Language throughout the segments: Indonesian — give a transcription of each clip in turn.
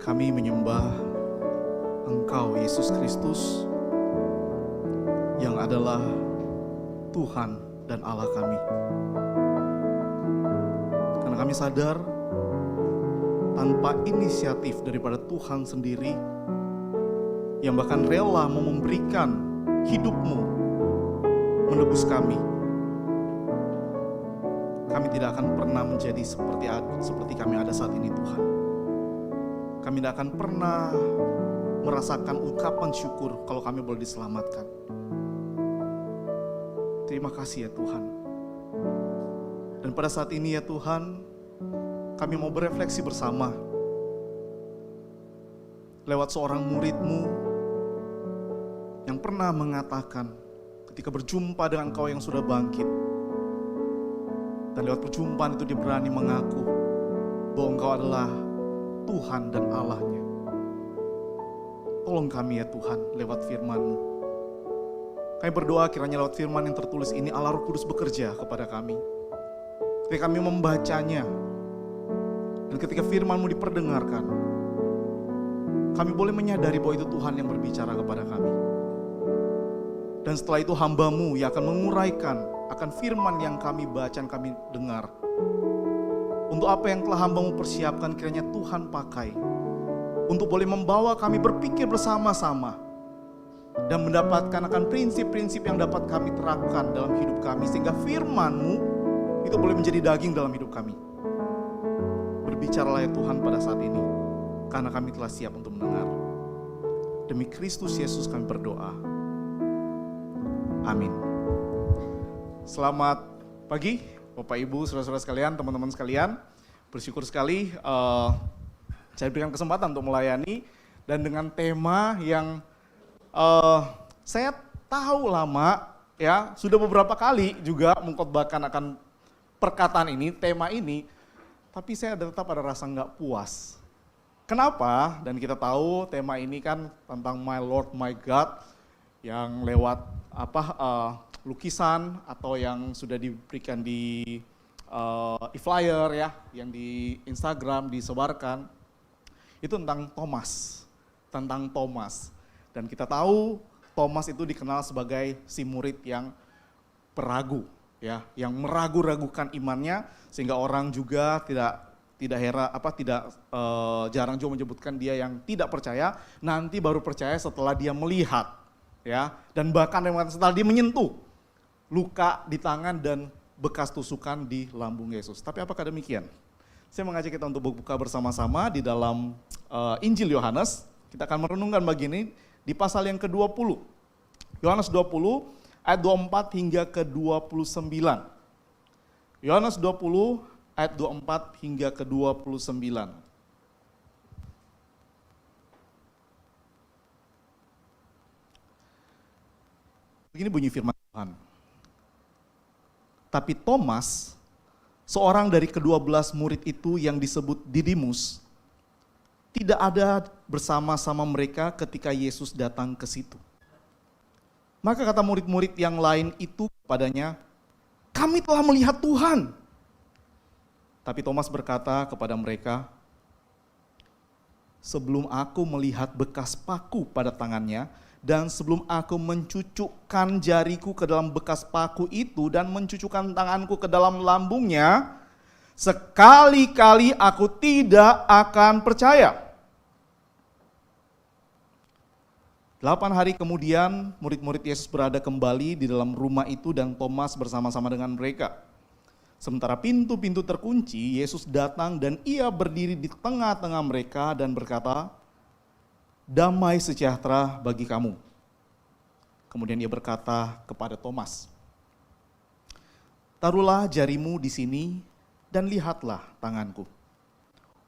Kami menyembah Engkau, Yesus Kristus, yang adalah Tuhan dan Allah kami. Karena kami sadar, tanpa inisiatif daripada Tuhan sendiri, yang bahkan rela mau memberikan hidup-Mu menebus kami tidak akan pernah menjadi seperti kami ada saat ini, Tuhan. Kami tidak akan pernah merasakan ungkapan syukur kalau kami boleh diselamatkan. Terima kasih ya Tuhan. Dan pada saat ini ya Tuhan, kami mau berefleksi bersama lewat seorang murid-Mu yang pernah mengatakan ketika berjumpa dengan Engkau yang sudah bangkit, dan lewat perjumpaan itu dia berani mengaku bahwa Engkau adalah Tuhan dan Allahnya. Tolong kami ya Tuhan lewat firman-Mu. Kami berdoa kiranya lewat firman yang tertulis ini Allah Roh Kudus bekerja kepada kami. Ketika kami membacanya dan ketika firman-Mu diperdengarkan, kami boleh menyadari bahwa itu Tuhan yang berbicara kepada kami. Dan setelah itu hamba-Mu yang akan menguraikan akan firman yang kami baca dan kami dengar. Untuk apa yang telah hamba-Mu persiapkan kiranya Tuhan pakai untuk boleh membawa kami berpikir bersama-sama dan mendapatkan akan prinsip-prinsip yang dapat kami terapkan dalam hidup kami, sehingga firman-Mu itu boleh menjadi daging dalam hidup kami. Berbicaralah ya Tuhan pada saat ini, karena kami telah siap untuk mendengar. Demi Kristus Yesus kami berdoa. Amin. Selamat pagi Bapak Ibu, saudara-saudara sekalian, teman-teman sekalian. Bersyukur sekali saya berikan kesempatan untuk melayani dan dengan tema yang saya tahu lama ya, sudah beberapa kali juga mengkhotbahkan akan perkataan ini, tema ini, tapi saya tetap ada rasa nggak puas. Kenapa? Dan kita tahu tema ini kan tentang My Lord, My God, yang lewat lukisan atau yang sudah diberikan di e-flyer ya, yang di Instagram disebarkan, itu tentang Thomas. Dan kita tahu Thomas itu dikenal sebagai si murid yang peragu, ya, yang meragu-ragukan imannya, sehingga orang juga jarang juga menyebutkan dia yang tidak percaya, nanti baru percaya setelah dia melihat, ya, dan bahkan setelah dia menyentuh luka di tangan dan bekas tusukan di lambung Yesus. Tapi apakah demikian? Saya mengajak kita untuk buka bersama-sama di dalam Injil Yohanes. Kita akan merenungkan begini di pasal yang ke-20. Yohanes 20 ayat 24 hingga ke-29. Yohanes 20 ayat 24 hingga ke-29. Begini bunyi firman Tuhan. Tapi Thomas, seorang dari ke-12 murid itu yang disebut Didimus, tidak ada bersama-sama mereka ketika Yesus datang ke situ. Maka kata murid-murid yang lain itu kepadanya, "Kami telah melihat Tuhan." Tapi Thomas berkata kepada mereka, "Sebelum aku melihat bekas paku pada tangannya, dan sebelum aku mencucukkan jariku ke dalam bekas paku itu dan mencucukkan tanganku ke dalam lambungnya, sekali-kali aku tidak akan percaya." 8 hari kemudian murid-murid Yesus berada kembali di dalam rumah itu dan Thomas bersama-sama dengan mereka. Sementara pintu-pintu terkunci, Yesus datang dan ia berdiri di tengah-tengah mereka dan berkata, "Damai sejahtera bagi kamu." Kemudian ia berkata kepada Thomas, "Taruhlah jarimu di sini dan lihatlah tanganku.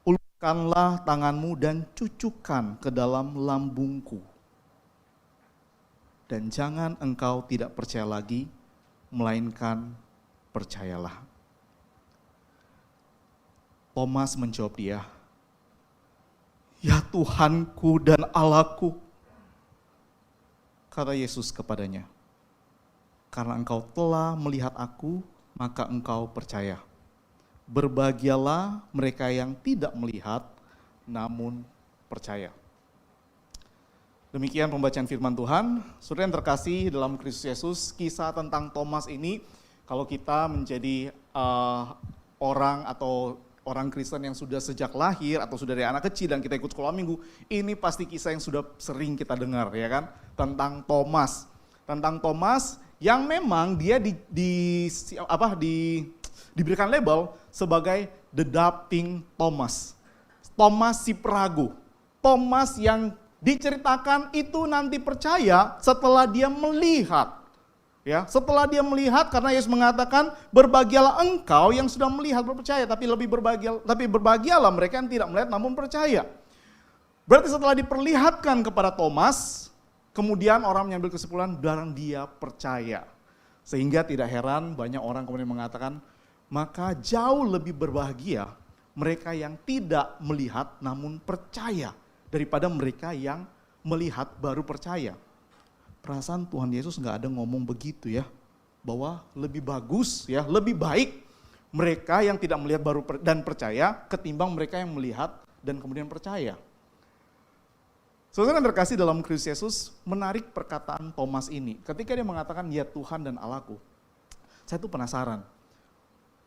Ulurkanlah tanganmu dan cucukkan ke dalam lambungku. Dan jangan engkau tidak percaya lagi, melainkan percayalah." Thomas menjawab dia, "Ya Tuhanku dan Allahku." Kata Yesus kepadanya, "Karena engkau telah melihat aku, maka engkau percaya. Berbahagialah mereka yang tidak melihat, namun percaya. Demikian pembacaan firman Tuhan. Saudara yang terkasih dalam Kristus Yesus, kisah tentang Thomas ini, kalau kita menjadi orang atau orang Kristen yang sudah sejak lahir atau sudah dari anak kecil dan kita ikut sekolah minggu, ini pasti kisah yang sudah sering kita dengar, ya kan? Tentang Thomas. Tentang Thomas yang memang dia diberikan label sebagai the doubting Thomas. Thomas si peragu. Thomas yang diceritakan itu nanti percaya setelah dia melihat. Ya, setelah dia melihat, karena Yesus mengatakan berbahagialah engkau yang sudah melihat berpercaya, tapi berbahagialah mereka yang tidak melihat namun percaya. Berarti setelah diperlihatkan kepada Thomas, kemudian orang mengambil kesimpulan dan dia percaya. Sehingga tidak heran banyak orang kemudian mengatakan, maka jauh lebih berbahagia mereka yang tidak melihat namun percaya daripada mereka yang melihat baru percaya. Perasaan Tuhan Yesus nggak ada ngomong begitu ya, bahwa lebih bagus ya, lebih baik mereka yang tidak melihat baru dan percaya ketimbang mereka yang melihat dan kemudian percaya. Saudara yang terkasih dalam Kristus Yesus, menarik perkataan Thomas ini. Ketika dia mengatakan, ya Tuhan dan Allahku. Saya tuh penasaran,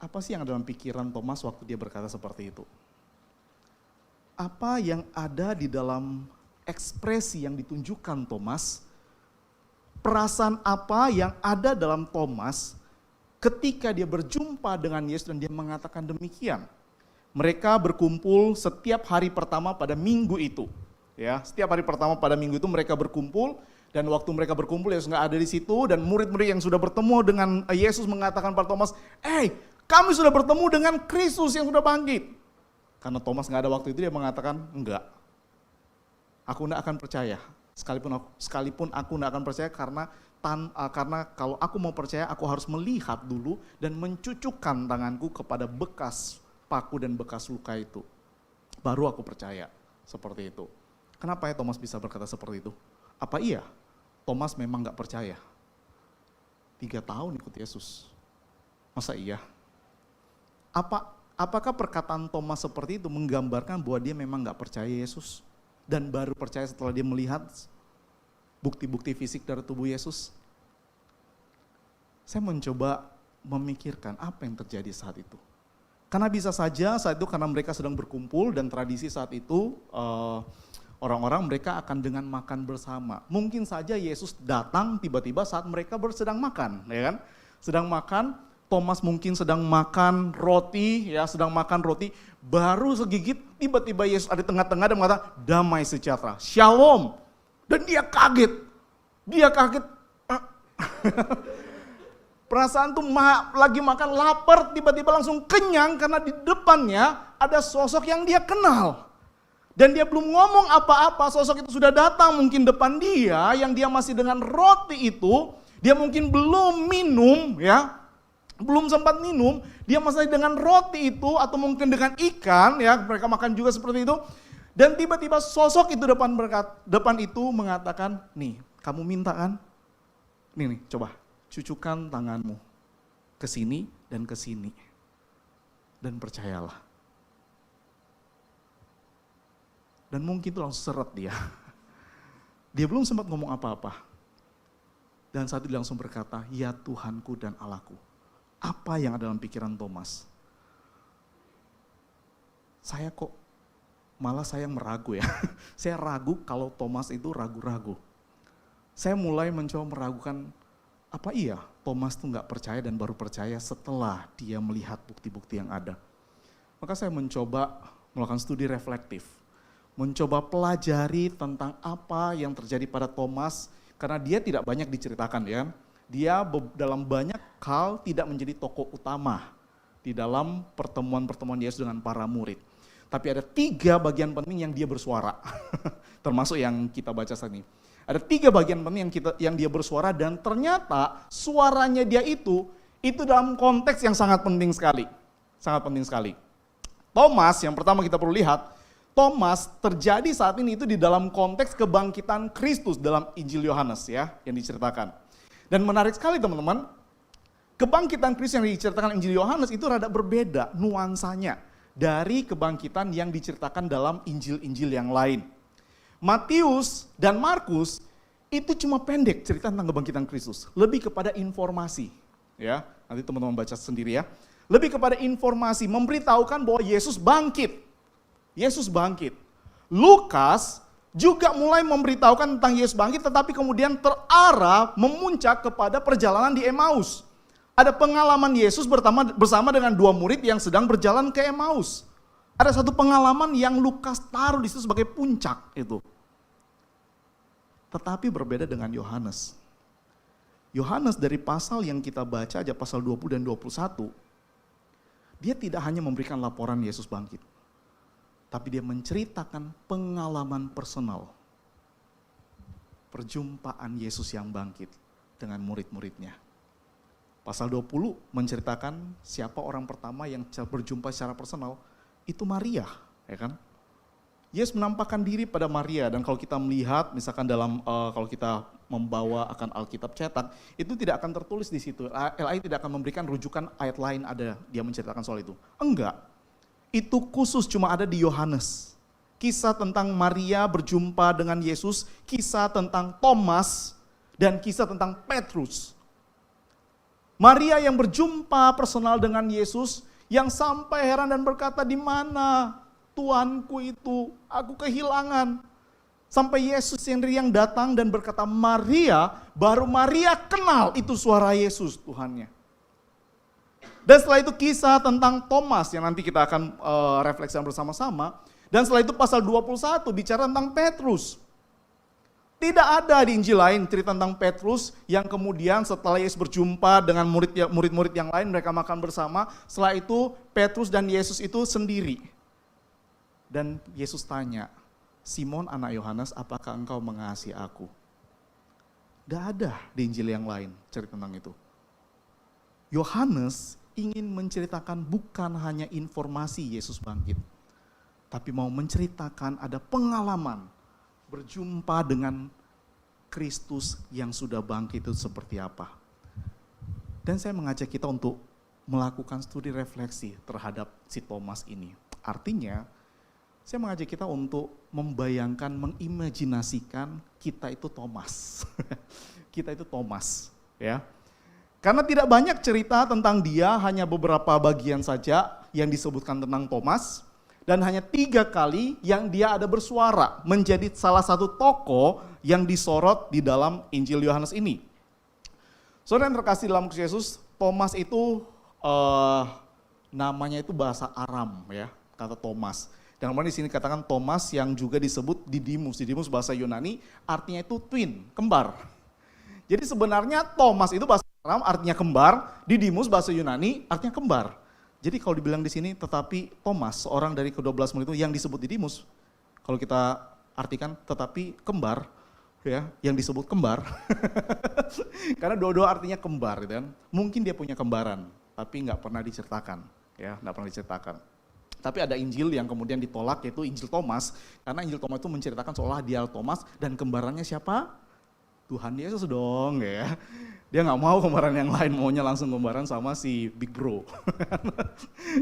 apa sih yang ada dalam pikiran Thomas waktu dia berkata seperti itu? Apa yang ada di dalam ekspresi yang ditunjukkan Thomas, perasaan apa yang ada dalam Thomas ketika dia berjumpa dengan Yesus dan dia mengatakan demikian. Mereka berkumpul setiap hari pertama pada minggu itu. Ya, setiap hari pertama pada minggu itu mereka berkumpul, dan waktu mereka berkumpul Yesus nggak ada di situ, dan murid-murid yang sudah bertemu dengan Yesus mengatakan pada Thomas, kami sudah bertemu dengan Kristus yang sudah bangkit. Karena Thomas nggak ada waktu itu, dia mengatakan, enggak, aku nggak akan percaya. Sekalipun aku nggak akan percaya karena kalau aku mau percaya, aku harus melihat dulu dan mencucukkan tanganku kepada bekas paku dan bekas luka itu. Baru aku percaya, seperti itu. Kenapa ya Thomas bisa berkata seperti itu? Apa iya Thomas memang nggak percaya? 3 tahun ikut Yesus. Masa iya? Apakah perkataan Thomas seperti itu menggambarkan bahwa dia memang nggak percaya Yesus? Dan baru percaya setelah dia melihat bukti-bukti fisik dari tubuh Yesus? Saya mencoba memikirkan apa yang terjadi saat itu. Karena bisa saja saat itu karena mereka sedang berkumpul dan tradisi saat itu orang-orang mereka akan dengan makan bersama. Mungkin saja Yesus datang tiba-tiba saat mereka sedang makan, ya kan? Sedang makan, Thomas mungkin sedang makan roti, baru segigit tiba-tiba Yesus ada di tengah-tengah dan mengatakan damai sejahtera, shalom. Dan dia kaget. Perasaan tuh lagi makan lapar, tiba-tiba langsung kenyang karena di depannya ada sosok yang dia kenal. Dan dia belum ngomong apa-apa, sosok itu sudah datang mungkin depan dia, yang dia masih dengan roti itu, dia mungkin belum minum ya, belum sempat minum, dia masih dengan roti itu atau mungkin dengan ikan ya, mereka makan juga seperti itu. Dan tiba-tiba sosok itu depan itu mengatakan, nih kamu minta kan? Nih coba cucukkan tanganmu ke sini dan ke sini. Dan percayalah. Dan mungkin itu langsung seret dia. Dia belum sempat ngomong apa-apa. Dan saat itu langsung berkata, ya Tuhanku dan Allahku. Apa yang ada dalam pikiran Thomas? Saya meragu ya. Saya ragu kalau Thomas itu ragu-ragu. Saya mulai mencoba meragukan, apa iya Thomas itu nggak percaya dan baru percaya setelah dia melihat bukti-bukti yang ada. Maka saya mencoba melakukan studi reflektif. Mencoba pelajari tentang apa yang terjadi pada Thomas, karena dia tidak banyak diceritakan ya. Dia dalam banyak hal tidak menjadi tokoh utama di dalam pertemuan-pertemuan Yesus dengan para murid. Tapi ada 3 bagian penting yang dia bersuara, termasuk yang kita baca saat ini. Ada 3 bagian penting yang dia bersuara, dan ternyata suaranya dia itu dalam konteks yang sangat penting sekali. Sangat penting sekali. Thomas yang pertama kita perlu lihat, Thomas terjadi saat ini itu di dalam konteks kebangkitan Kristus dalam Injil Yohanes ya, yang diceritakan. Dan menarik sekali teman-teman, kebangkitan Kristus yang diceritakan Injil Yohanes itu rada berbeda nuansanya dari kebangkitan yang diceritakan dalam Injil-Injil yang lain. Matius dan Markus itu cuma pendek cerita tentang kebangkitan Kristus, lebih kepada informasi, ya. Nanti teman-teman baca sendiri ya. Lebih kepada informasi, memberitahukan bahwa Yesus bangkit. Yesus bangkit. Lukas juga mulai memberitahukan tentang Yesus bangkit, tetapi kemudian terarah memuncak kepada perjalanan di Emmaus. Ada pengalaman Yesus bersama dengan dua murid yang sedang berjalan ke Emmaus. Ada satu pengalaman yang Lukas taruh di situ sebagai puncak itu. Tetapi berbeda dengan Yohanes. Yohanes dari pasal yang kita baca aja pasal 20 dan 21, dia tidak hanya memberikan laporan Yesus bangkit, tapi dia menceritakan pengalaman personal. Perjumpaan Yesus yang bangkit dengan murid-muridnya. Pasal 20 menceritakan siapa orang pertama yang berjumpa secara personal, itu Maria, ya kan? Yesus menampakkan diri pada Maria, dan kalau kita melihat misalkan kalau kita membawa akan Alkitab cetak, itu tidak akan tertulis di situ. LAI tidak akan memberikan rujukan ayat lain ada dia menceritakan soal itu. Enggak. Itu khusus cuma ada di Yohanes. Kisah tentang Maria berjumpa dengan Yesus, kisah tentang Thomas, dan kisah tentang Petrus. Maria yang berjumpa personal dengan Yesus, yang sampai heran dan berkata, di mana Tuanku itu? Aku kehilangan. Sampai Yesus sendiri yang datang dan berkata Maria, baru Maria kenal itu suara Yesus Tuhannya. Dan setelah itu kisah tentang Thomas yang nanti kita akan refleksikan bersama-sama. Dan setelah itu pasal 21 bicara tentang Petrus. Tidak ada di Injil lain cerita tentang Petrus yang kemudian setelah Yesus berjumpa dengan murid-murid yang lain, mereka makan bersama. Setelah itu Petrus dan Yesus itu sendiri. Dan Yesus tanya, Simon anak Yohanes, apakah engkau mengasihi aku? Tidak ada di Injil yang lain cerita tentang itu. Yohanes ingin menceritakan bukan hanya informasi Yesus bangkit, tapi mau menceritakan ada pengalaman berjumpa dengan Kristus yang sudah bangkit itu seperti apa. Dan saya mengajak kita untuk melakukan studi refleksi terhadap si Thomas ini. Artinya, saya mengajak kita untuk membayangkan, mengimajinasikan kita itu Thomas. Kita itu Thomas, ya. Karena tidak banyak cerita tentang dia, hanya beberapa bagian saja yang disebutkan tentang Thomas. Dan hanya 3 kali yang dia ada bersuara, menjadi salah satu tokoh yang disorot di dalam Injil Yohanes ini. Saudara yang terkasih dalam Kristus Yesus, Thomas itu namanya itu bahasa Aram, ya, kata Thomas. Dan kemudian di sini katakan Thomas yang juga disebut Didimus. Didimus bahasa Yunani artinya itu twin, kembar. Jadi sebenarnya Thomas itu bahasa Aram artinya kembar, Didimus bahasa Yunani artinya kembar. Jadi kalau dibilang di sini, tetapi Thomas, seorang dari ke-12 murid itu yang disebut Didimus, kalau kita artikan tetapi kembar, ya, yang disebut kembar, karena dua-dua artinya kembar, gitu kan. Mungkin dia punya kembaran, tapi nggak pernah diceritakan, ya, nggak pernah diceritakan. Tapi ada Injil yang kemudian ditolak, yaitu Injil Thomas, karena Injil Thomas itu menceritakan seolah dia Thomas dan kembarannya siapa? Tuhan Yesus dong, ya. Dia nggak mau kembaran yang lain, maunya langsung kembaran sama si Big Bro,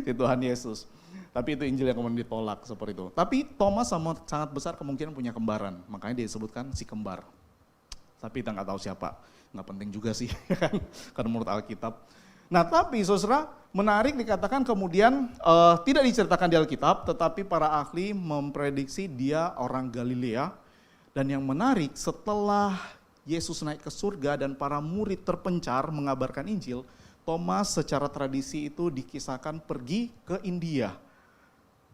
si Tuhan Yesus. Tapi itu Injil yang kemudian ditolak seperti itu. Tapi Thomas sangat besar kemungkinan punya kembaran, makanya dia disebutkan si kembar. Tapi kita nggak tahu siapa, nggak penting juga sih, karena menurut Alkitab. Nah tapi saudara, menarik dikatakan kemudian tidak diceritakan di Alkitab, tetapi para ahli memprediksi dia orang Galilea. Dan yang menarik setelah Yesus naik ke surga dan para murid terpencar mengabarkan Injil, Thomas secara tradisi itu dikisahkan pergi ke India.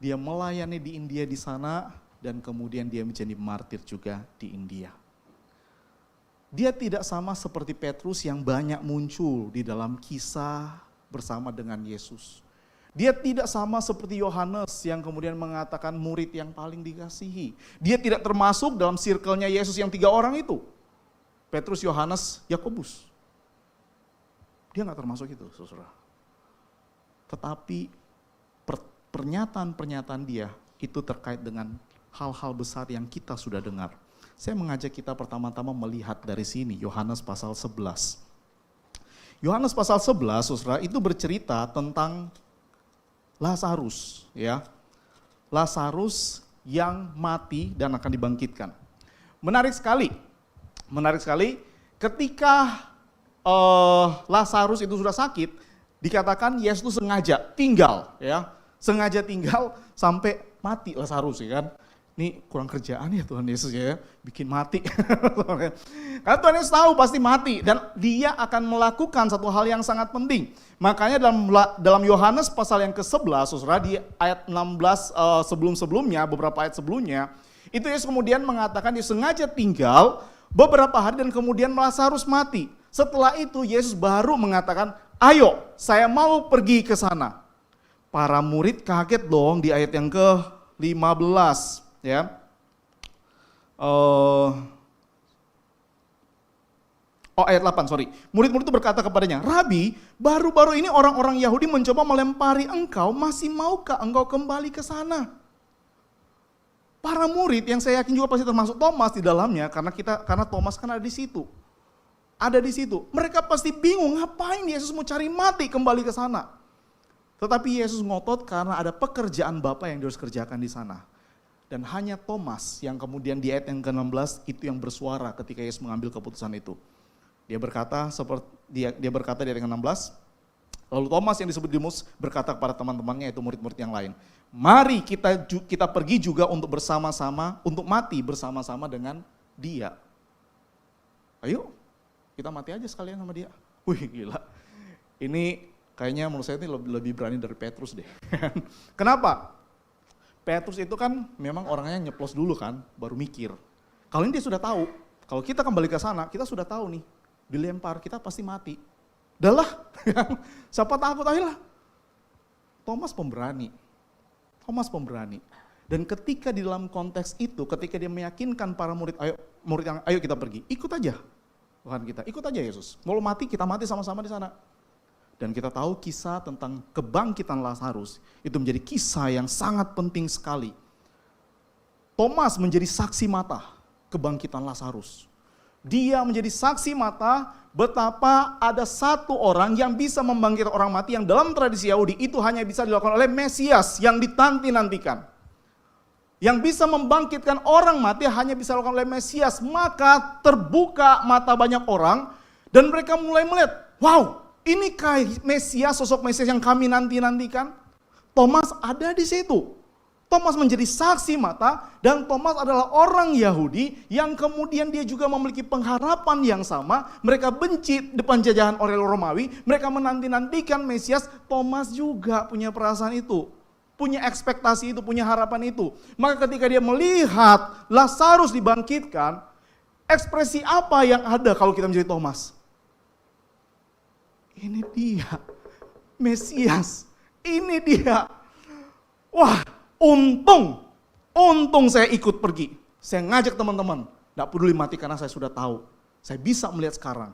Dia melayani di India di sana dan kemudian dia menjadi martir juga di India. Dia tidak sama seperti Petrus yang banyak muncul di dalam kisah bersama dengan Yesus. Dia tidak sama seperti Yohanes yang kemudian mengatakan murid yang paling dikasihi. Dia tidak termasuk dalam circle-nya Yesus yang 3 orang itu. Petrus, Yohanes, Yakobus. Dia nggak termasuk itu, saudara. Tetapi pernyataan-pernyataan dia itu terkait dengan hal-hal besar yang kita sudah dengar. Saya mengajak kita pertama-tama melihat dari sini, Yohanes pasal 11. Yohanes pasal 11, saudara, itu bercerita tentang Lazarus, ya. Lazarus yang mati dan akan dibangkitkan. Menarik sekali ketika Lazarus itu sudah sakit, dikatakan Yesus itu sengaja tinggal sampai mati Lazarus, ya kan. Ini kurang kerjaan ya Tuhan Yesus ya, bikin mati. Karena Tuhan Yesus tahu pasti mati dan dia akan melakukan satu hal yang sangat penting. Makanya dalam Yohanes pasal yang ke-11, saudara, di ayat 16 sebelum-sebelumnya, beberapa ayat sebelumnya, itu Yesus kemudian mengatakan dia sengaja tinggal beberapa hari dan kemudian Lazarus mati. Setelah itu Yesus baru mengatakan, ayo saya mau pergi ke sana. Para murid kaget dong di ayat yang ke-15. Ya, ayat 8, sorry. Murid-murid itu berkata kepadanya, Rabi, baru-baru ini orang-orang Yahudi mencoba melempari engkau, masih maukah engkau kembali ke sana? Para murid yang saya yakin juga pasti termasuk Thomas di dalamnya, karena Thomas kan ada di situ. Mereka pasti bingung, ngapain Yesus mau cari mati kembali ke sana? Tetapi Yesus ngotot karena ada pekerjaan Bapa yang dia harus kerjakan di sana. Dan hanya Thomas yang kemudian di ayat yang ke-16 itu yang bersuara ketika Yesus mengambil keputusan itu. Dia berkata di ayat yang ke-16, lalu Thomas yang disebut Didimus berkata kepada teman-temannya, yaitu murid-murid yang lain, mari kita pergi juga untuk bersama-sama, untuk mati bersama-sama dengan dia. Ayo, kita mati aja sekalian sama dia. Wih gila, ini kayaknya menurut saya ini lebih berani dari Petrus deh. Kenapa? Petrus itu kan memang orangnya nyeplos dulu kan, baru mikir. Kalau ini dia sudah tahu, kalau kita kembali ke sana, kita sudah tahu nih, dilempar, kita pasti mati. Udahlah, siapa takut, ayolah. Thomas pemberani. Dan ketika di dalam konteks itu, ketika dia meyakinkan para murid, ayo kita pergi, ikut aja Tuhan kita, ikut aja Yesus. Mau mati, kita mati sama-sama di sana. Dan kita tahu kisah tentang kebangkitan Lazarus itu menjadi kisah yang sangat penting sekali. Thomas menjadi saksi mata kebangkitan Lazarus. Dia menjadi saksi mata betapa ada satu orang yang bisa membangkitkan orang mati yang dalam tradisi Yahudi itu hanya bisa dilakukan oleh Mesias yang dinanti-nantikan. Yang bisa membangkitkan orang mati hanya bisa dilakukan oleh Mesias. Maka terbuka mata banyak orang dan mereka mulai melihat, wow, ini kayak Mesias, sosok Mesias yang kami nanti-nantikan. Thomas ada di situ. Thomas menjadi saksi mata dan Thomas adalah orang Yahudi yang kemudian dia juga memiliki pengharapan yang sama. Mereka benci depan jajahan orang Romawi, mereka menanti-nantikan Mesias. Thomas juga punya perasaan itu, punya ekspektasi itu, punya harapan itu. Maka ketika dia melihat Lazarus dibangkitkan, ekspresi apa yang ada kalau kita menjadi Thomas? Ini dia, Mesias, ini dia. Wah, untung saya ikut pergi. Saya ngajak teman-teman, gak peduli mati karena saya sudah tahu. Saya bisa melihat sekarang,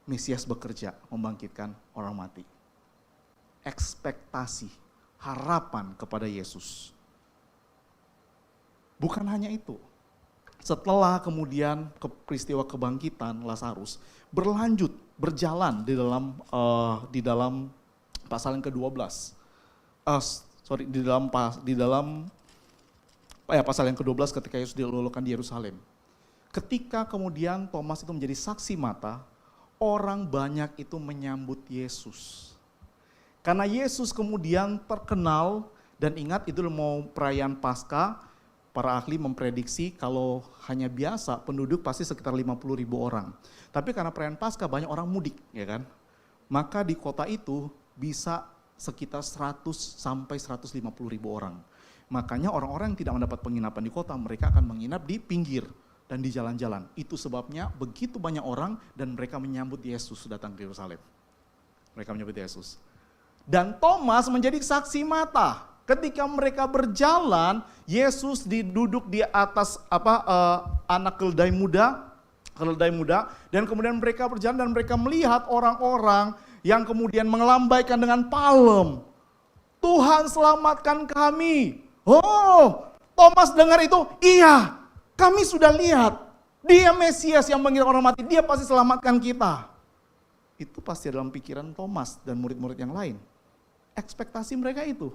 Mesias bekerja membangkitkan orang mati. Ekspektasi, harapan kepada Yesus. Bukan hanya itu. Setelah kemudian peristiwa kebangkitan Lazarus berjalan di dalam pasal yang ke-12. Pasal yang ke-12 ketika Yesus dilulukan di Yerusalem. Ketika kemudian Thomas itu menjadi saksi mata, orang banyak itu menyambut Yesus. Karena Yesus kemudian terkenal, dan ingat itu mau perayaan Paskah, para ahli memprediksi kalau hanya biasa penduduk pasti sekitar 50.000 orang. Tapi karena perayaan Paskah banyak orang mudik, ya kan? Maka di kota itu bisa sekitar 100 sampai 150.000 orang. Makanya orang-orang yang tidak mendapat penginapan di kota, mereka akan menginap di pinggir dan di jalan-jalan. Itu sebabnya begitu banyak orang dan mereka menyambut Yesus datang ke Yerusalem. Mereka menyambut Yesus. Dan Thomas menjadi saksi mata. Ketika mereka berjalan, Yesus duduk di atas anak keledai muda, dan kemudian mereka berjalan dan mereka melihat orang-orang yang kemudian melambaikan dengan palem. Tuhan selamatkan kami. Oh, Thomas dengar itu, iya, kami sudah lihat. Dia Mesias yang mengirim orang mati, dia pasti selamatkan kita. Itu pasti dalam pikiran Thomas dan murid-murid yang lain. Ekspektasi mereka itu.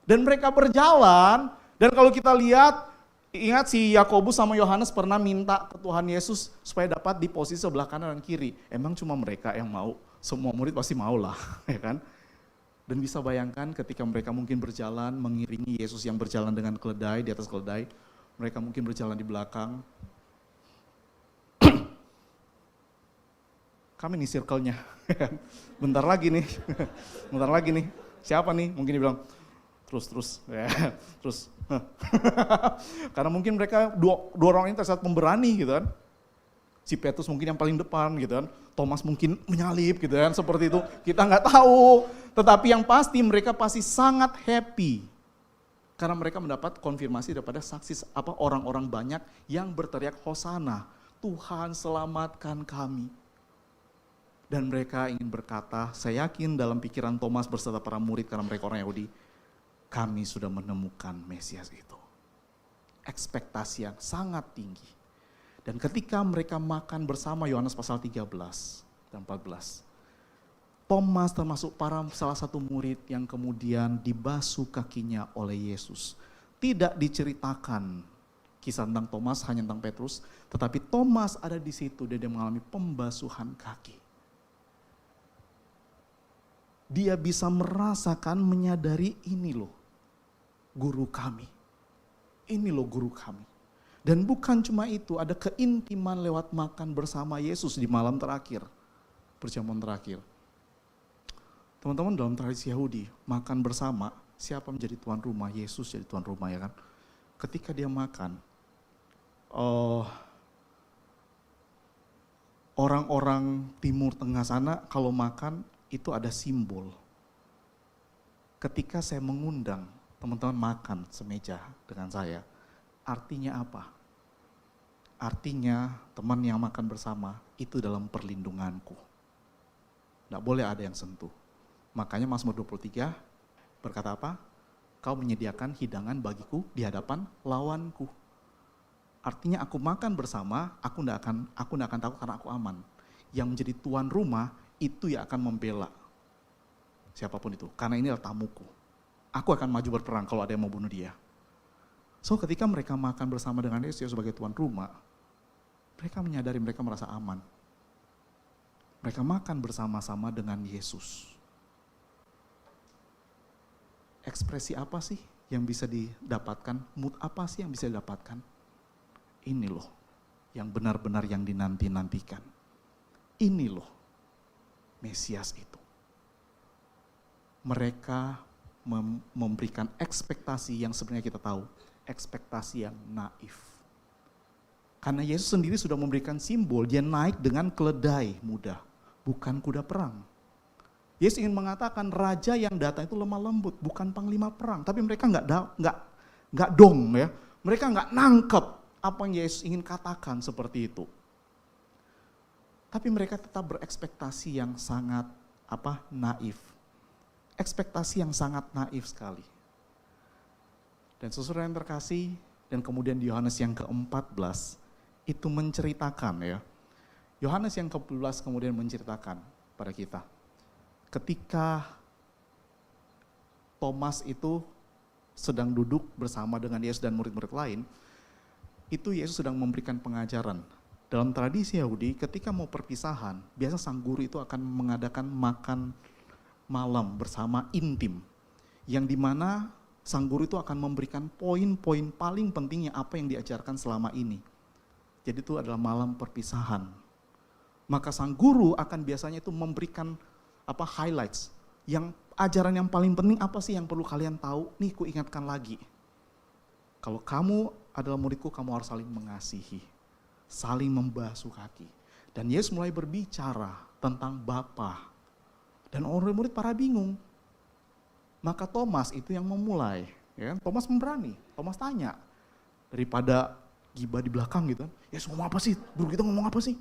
Dan mereka berjalan Dan kalau kita lihat, ingat si Yakobus sama Yohanes pernah minta ke Tuhan Yesus supaya dapat di posisi sebelah kanan dan kiri. Emang cuma mereka yang mau? Semua murid pasti mau lah, ya kan? Dan bisa bayangkan ketika mereka mungkin berjalan mengiringi Yesus yang berjalan dengan keledai, di atas keledai. Mereka mungkin berjalan di belakang. Kami nih circle-nya, bentar lagi nih, siapa nih? Mungkin dibilang, terus, ya, terus. Karena mungkin mereka dua orang ini terlihat pemberani gitu kan. Si Petrus mungkin yang paling depan gitu kan, Thomas mungkin menyalip gitu kan, seperti itu. Kita nggak tahu, tetapi yang pasti mereka pasti sangat happy. Karena mereka mendapat konfirmasi daripada saksi orang-orang banyak yang berteriak Hosana, Tuhan selamatkan kami. Dan mereka ingin berkata, saya yakin dalam pikiran Thomas beserta para murid karena mereka orang Yahudi, kami sudah menemukan Mesias itu. Ekspektasi yang sangat tinggi. Dan ketika mereka makan bersama, Yohanes pasal 13 dan 14, Thomas termasuk salah satu murid yang kemudian dibasuh kakinya oleh Yesus. Tidak diceritakan kisah tentang Thomas, hanya tentang Petrus, tetapi Thomas ada di situ dan dia mengalami pembasuhan kaki. Dia bisa merasakan, menyadari ini loh guru kami. Ini loh guru kami. Dan bukan cuma itu, ada keintiman lewat makan bersama Yesus di malam terakhir. Perjamuan terakhir. Teman-teman, dalam tradisi Yahudi, makan bersama, siapa menjadi tuan rumah? Yesus jadi tuan rumah, ya kan? Ketika dia makan, orang-orang Timur Tengah sana kalau makan, itu ada simbol. Ketika saya mengundang teman-teman makan semeja dengan saya, artinya apa? Artinya teman yang makan bersama itu dalam perlindunganku. Nggak boleh ada yang sentuh. Makanya Mazmur 23 berkata apa? Kau menyediakan hidangan bagiku di hadapan lawanku. Artinya aku makan bersama, aku nggak akan takut karena aku aman. Yang menjadi tuan rumah itu yang akan membela siapapun itu. Karena ini adalah tamuku. Aku akan maju berperang kalau ada yang mau bunuh dia. So ketika mereka makan bersama dengan Yesus sebagai tuan rumah, mereka menyadari mereka merasa aman. Mereka makan bersama-sama dengan Yesus. Ekspresi apa sih yang bisa didapatkan? Mood apa sih yang bisa didapatkan? Ini loh yang benar-benar yang dinanti-nantikan. Ini loh Mesias itu. Mereka memberikan ekspektasi yang sebenarnya kita tahu, ekspektasi yang naif. Karena Yesus sendiri sudah memberikan simbol, dia naik dengan keledai muda, bukan kuda perang. Yesus ingin mengatakan raja yang datang itu lemah lembut, bukan panglima perang. Tapi mereka nggak dong ya, mereka nggak nangkep apa yang Yesus ingin katakan seperti itu. Tapi mereka tetap berekspektasi yang sangat naif. Ekspektasi yang sangat naif sekali. Dan saudara yang terkasih, dan kemudian di Yohanes yang ke-14 itu menceritakan ya. Yohanes yang ke-14 kemudian menceritakan pada kita. Ketika Thomas itu sedang duduk bersama dengan Yesus dan murid-murid lain, itu Yesus sedang memberikan pengajaran. Dalam tradisi Yahudi, ketika mau perpisahan, biasa sang guru itu akan mengadakan makan malam bersama intim. Yang dimana sang guru itu akan memberikan poin-poin paling pentingnya apa yang diajarkan selama ini. Jadi itu adalah malam perpisahan. Maka sang guru akan biasanya itu memberikan highlights. Yang ajaran yang paling penting apa sih yang perlu kalian tahu? Nih ku ingatkan lagi. Kalau kamu adalah muridku, kamu harus saling mengasihi. Saling membasuh kaki. Dan Yesus mulai berbicara tentang Bapa. Dan orang murid para bingung. Maka Thomas itu yang memulai. Ya, Thomas memberani. Thomas tanya. Daripada gibah di belakang gitu kan. Yesus ngomong apa sih? Guru kita ngomong apa sih?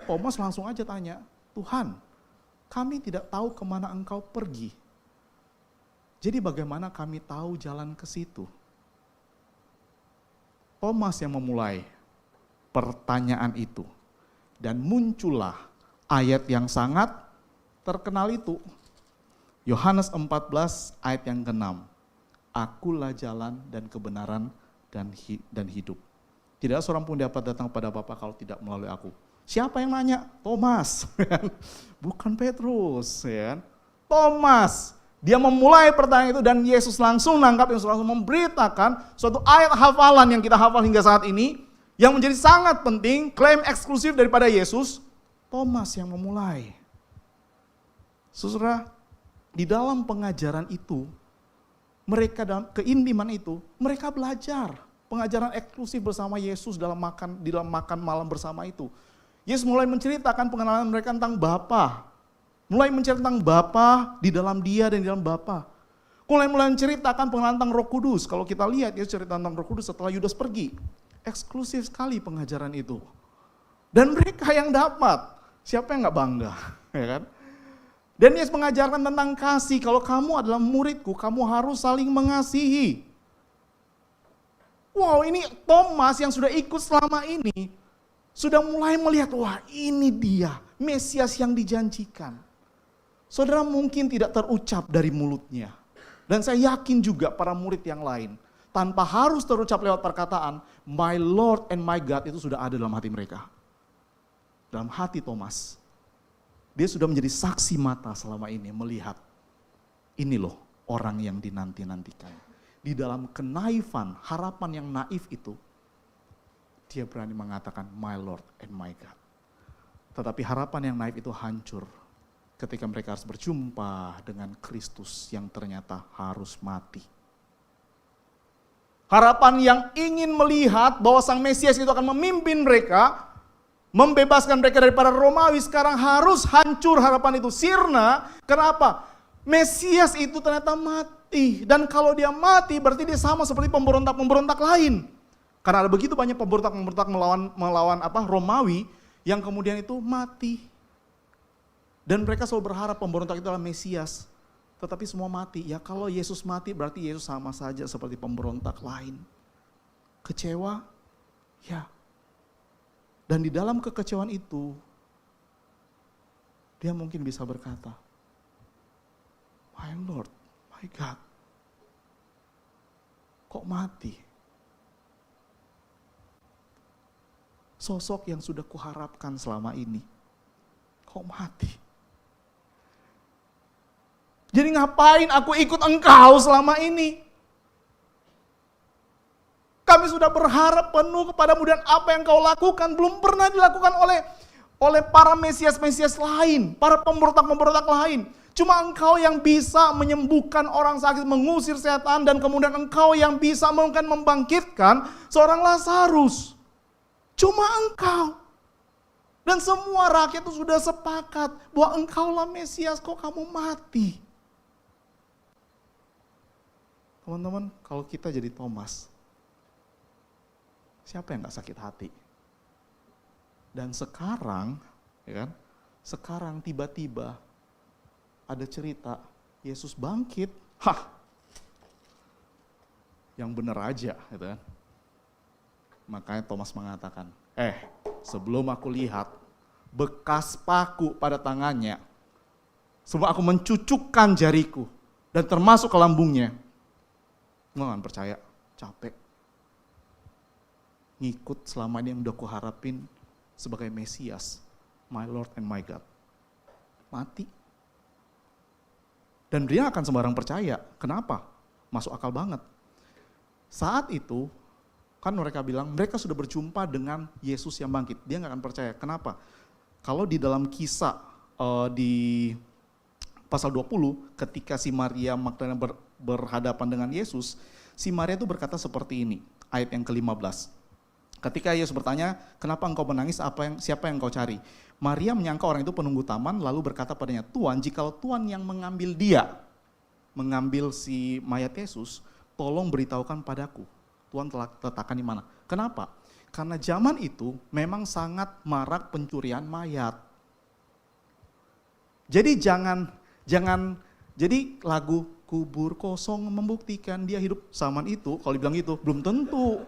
Thomas langsung aja tanya. Tuhan, kami tidak tahu kemana engkau pergi. Jadi bagaimana kami tahu jalan ke situ? Thomas yang memulai pertanyaan itu. Dan muncullah ayat yang sangat terkenal itu. Yohanes 14 ayat yang ke-6. Akulah jalan dan kebenaran dan hidup. Tidak ada seorang pun dapat datang pada Bapa kalau tidak melalui aku. Siapa yang nanya? Thomas. Bukan Petrus. Ya. Thomas. Dia memulai pertanyaan itu dan Yesus langsung nangkap, Yesus langsung memberitakan suatu ayat hafalan yang kita hafal hingga saat ini. Yang menjadi sangat penting, klaim eksklusif daripada Yesus. Thomas yang memulai. Saudara, di dalam pengajaran itu, mereka dalam keintiman itu, mereka belajar pengajaran eksklusif bersama Yesus di dalam makan malam bersama itu. Yesus mulai menceritakan pengenalan mereka tentang Bapa. Mulai menceritakan tentang Bapa di dalam Dia dan di dalam Bapa. Mulai menceritakan pengenalan tentang Roh Kudus. Kalau kita lihat Yesus cerita tentang Roh Kudus setelah Yudas pergi. Eksklusif sekali pengajaran itu. Dan mereka yang dapat, siapa yang gak bangga, ya kan? Dan Yesus mengajarkan tentang kasih. Kalau kamu adalah muridku, kamu harus saling mengasihi. Wow, ini Thomas yang sudah ikut selama ini, sudah mulai melihat, wah ini dia, Mesias yang dijanjikan. Saudara mungkin tidak terucap dari mulutnya. Dan saya yakin juga para murid yang lain, tanpa harus terucap lewat perkataan, my Lord and my God itu sudah ada dalam hati mereka. Dalam hati Thomas. Dia sudah menjadi saksi mata selama ini melihat, ini loh orang yang dinanti-nantikan. Di dalam kenaifan, harapan yang naif itu, dia berani mengatakan my Lord and my God. Tetapi harapan yang naif itu hancur ketika mereka harus berjumpa dengan Kristus yang ternyata harus mati. Harapan yang ingin melihat bahwa Sang Mesias itu akan memimpin mereka, membebaskan mereka daripada Romawi, sekarang harus hancur harapan itu, sirna. Kenapa? Mesias itu ternyata mati. Dan kalau dia mati berarti dia sama seperti pemberontak-pemberontak lain. Karena ada begitu banyak pemberontak-pemberontak melawan Romawi yang kemudian itu mati. Dan mereka selalu berharap pemberontak itu adalah Mesias. Tetapi semua mati. Ya kalau Yesus mati berarti Yesus sama saja seperti pemberontak lain. Kecewa? Ya. Dan di dalam kekecewaan itu, dia mungkin bisa berkata, my Lord, my God, kok mati? Sosok yang sudah kuharapkan selama ini, kok mati? Jadi ngapain aku ikut engkau selama ini? Kami sudah berharap penuh kepadamu dan apa yang kau lakukan belum pernah dilakukan oleh para Mesias-Mesias lain, para pemberontak-pemberontak lain. Cuma engkau yang bisa menyembuhkan orang sakit, mengusir setan, dan kemudian engkau yang bisa mungkin membangkitkan seorang Lazarus. Cuma engkau. Dan semua rakyat itu sudah sepakat bahwa engkaulah Mesias, kok kamu mati? Teman-teman, kalau kita jadi Thomas, siapa yang gak sakit hati? Dan sekarang, ya kan? Sekarang tiba-tiba ada cerita Yesus bangkit. Hah, yang bener aja, gitu kan? Makanya Thomas mengatakan, sebelum aku lihat bekas paku pada tangannya, sebelum aku mencucukkan jariku dan termasuk ke lambungnya, gue gak percaya, capek. Ngikut selama ini yang udah kuharapin sebagai Mesias, my Lord and my God. Mati. Dan dia akan sembarang percaya. Kenapa? Masuk akal banget. Saat itu, kan mereka bilang mereka sudah berjumpa dengan Yesus yang bangkit. Dia gak akan percaya. Kenapa? Kalau di dalam kisah di pasal 20, ketika si Maria Magdalena berhadapan dengan Yesus, si Maria itu berkata seperti ini, ayat yang ke-15. Ketika Yesus bertanya, kenapa engkau menangis, siapa yang engkau cari? Maria menyangka orang itu penunggu taman, lalu berkata padanya, Tuhan, jikalau Tuhan yang mengambil si mayat Yesus, tolong beritahukan padaku, Tuhan telah letakkan di mana. Kenapa? Karena zaman itu memang sangat marak pencurian mayat. Jadi jadi lagu kubur kosong membuktikan dia hidup, zaman itu kalau dibilang itu belum tentu.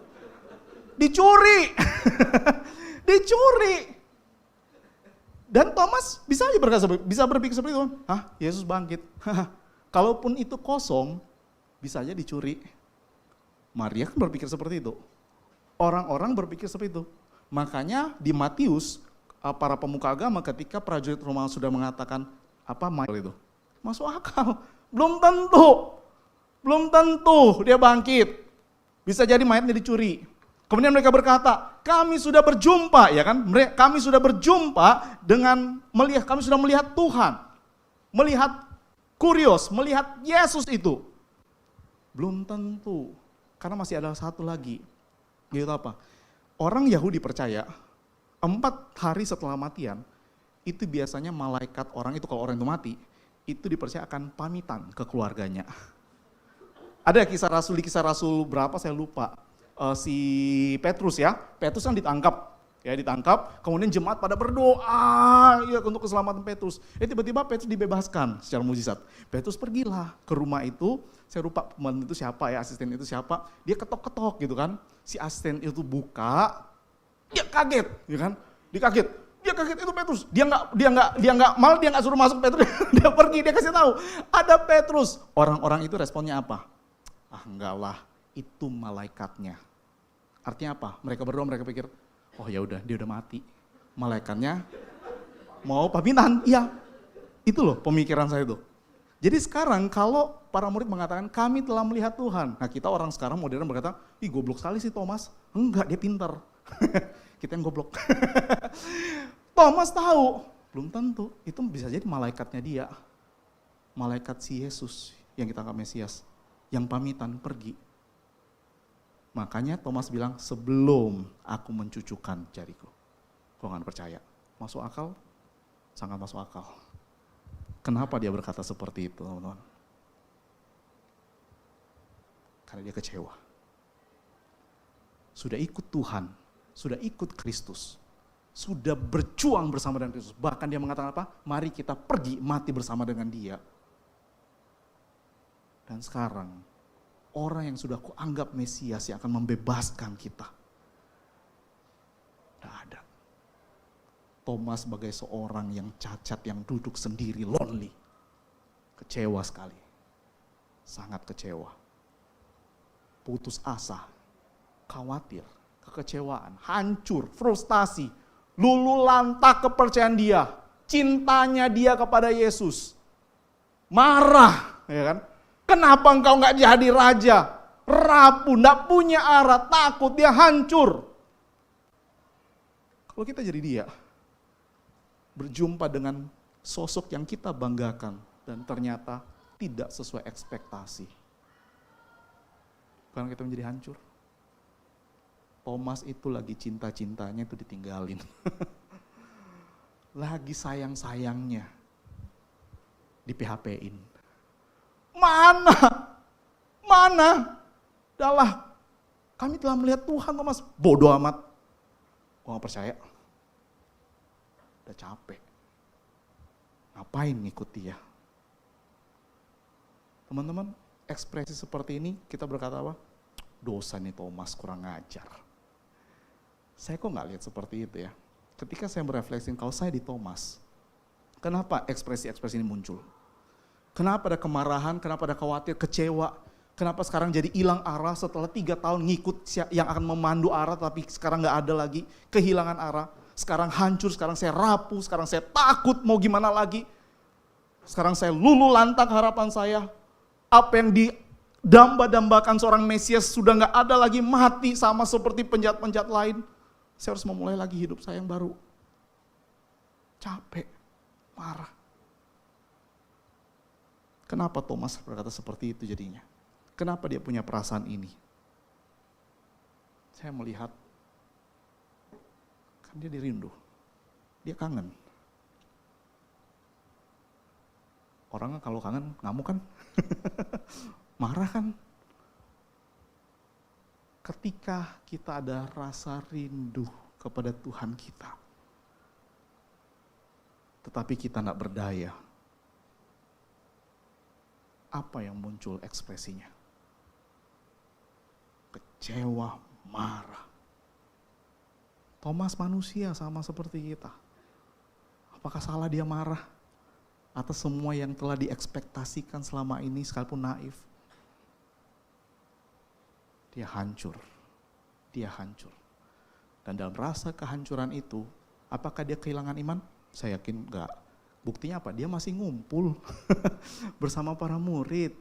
Dicuri. Dicuri. Dan Thomas bisa aja bisa berpikir seperti itu. Yesus bangkit. Kalaupun itu kosong, bisa aja dicuri. Maria kan berpikir seperti itu. Orang-orang berpikir seperti itu. Makanya di Matius, para pemuka agama ketika prajurit Romawi sudah mengatakan apa mayat itu, masuk akal. Belum tentu dia bangkit. Bisa jadi mayatnya dicuri. Kemudian mereka berkata, kami sudah berjumpa, ya kan? Kami sudah berjumpa dengan kami sudah melihat Tuhan, melihat Kurios, melihat Yesus itu. Belum tentu, karena masih ada satu lagi. Yaitu apa? Orang Yahudi percaya 4 hari setelah matian, itu biasanya malaikat orang itu, kalau orang itu mati, itu dipercaya akan pamitan ke keluarganya. Ada kisah rasul berapa saya lupa. Si Petrus ya, Petrus kan ditangkap, kemudian jemaat pada berdoa ya untuk keselamatan Petrus. Tiba-tiba Petrus dibebaskan secara mukjizat. Petrus pergilah ke rumah itu, saya lupa pembantu itu siapa ya, asisten itu siapa, dia ketok-ketok gitu kan. Si asisten itu buka, dia kaget, ya kan? Dia kaget itu Petrus. Dia nggak suruh masuk Petrus, dia pergi, dia kasih tahu ada Petrus. Orang-orang itu responnya apa? Ah enggak lah, itu malaikatnya. Artinya apa? Mereka berdoa, mereka pikir, oh ya udah, dia udah mati. Malaikatnya mau pamitan, iya. Itu loh pemikiran saya itu. Jadi sekarang kalau para murid mengatakan kami telah melihat Tuhan. Nah kita orang sekarang modern berkata, ih goblok sekali sih Thomas. Enggak, dia pintar. Kita yang goblok. Thomas tahu, belum tentu. Itu bisa jadi malaikatnya dia. Malaikat si Yesus yang kita anggap Mesias. Yang pamitan pergi. Makanya Thomas bilang, sebelum aku mencucukkan jariku. Kok nggak percaya? Masuk akal? Sangat masuk akal. Kenapa dia berkata seperti itu, teman-teman? Karena dia kecewa. Sudah ikut Tuhan, sudah ikut Kristus, sudah berjuang bersama dengan Kristus. Bahkan dia mengatakan apa? Mari kita pergi mati bersama dengan dia. Dan sekarang, orang yang sudah kuanggap Mesias yang akan membebaskan kita. Tidak ada. Thomas sebagai seorang yang cacat, yang duduk sendiri, lonely. Kecewa sekali. Sangat kecewa. Putus asa, khawatir, kekecewaan, hancur, frustasi. Lulu lantak kepercayaan dia. Cintanya dia kepada Yesus. Marah, ya kan? Kenapa engkau nggak jadi raja? Rapuh, nggak punya arah, takut, dia hancur. Kalau kita jadi dia, berjumpa dengan sosok yang kita banggakan dan ternyata tidak sesuai ekspektasi. Karena kita menjadi hancur. Thomas itu lagi cinta-cintanya itu ditinggalin. Lagi sayang-sayangnya di PHP-in. Mana? Dahlah, kami telah melihat Tuhan, Thomas. Bodoh amat. Gue gak percaya. Udah capek. Ngapain ngikut dia? Teman-teman, ekspresi seperti ini kita berkata apa? Dosa nih Thomas, kurang ngajar. Saya kok gak lihat seperti itu ya. Ketika saya merefleksi, kalau saya di Thomas, kenapa ekspresi-ekspresi ini muncul? Kenapa ada kemarahan, kenapa ada khawatir, kecewa, kenapa sekarang jadi hilang arah setelah 3 tahun ngikut yang akan memandu arah tapi sekarang gak ada lagi, kehilangan arah, sekarang hancur, sekarang saya rapuh, sekarang saya takut mau gimana lagi, sekarang saya lulu lantak harapan saya, apa yang didamba-dambakan seorang Mesias sudah gak ada lagi, mati sama seperti penjahat-penjahat lain, saya harus memulai lagi hidup saya yang baru, capek, marah. Kenapa Thomas berkata seperti itu jadinya? Kenapa dia punya perasaan ini? Saya melihat, kan dia dirindu, dia kangen. Orang kalau kangen ngamuk kan? Marah kan? Ketika kita ada rasa rindu kepada Tuhan kita, tetapi kita tidak berdaya, apa yang muncul ekspresinya? Kecewa, marah. Thomas manusia sama seperti kita. Apakah salah dia marah atas semua yang telah diekspektasikan selama ini sekalipun naif? dia hancur. Dia hancur. Dan dalam rasa kehancuran itu, apakah dia kehilangan iman? Saya yakin enggak. Buktinya apa? Dia masih ngumpul bersama para murid.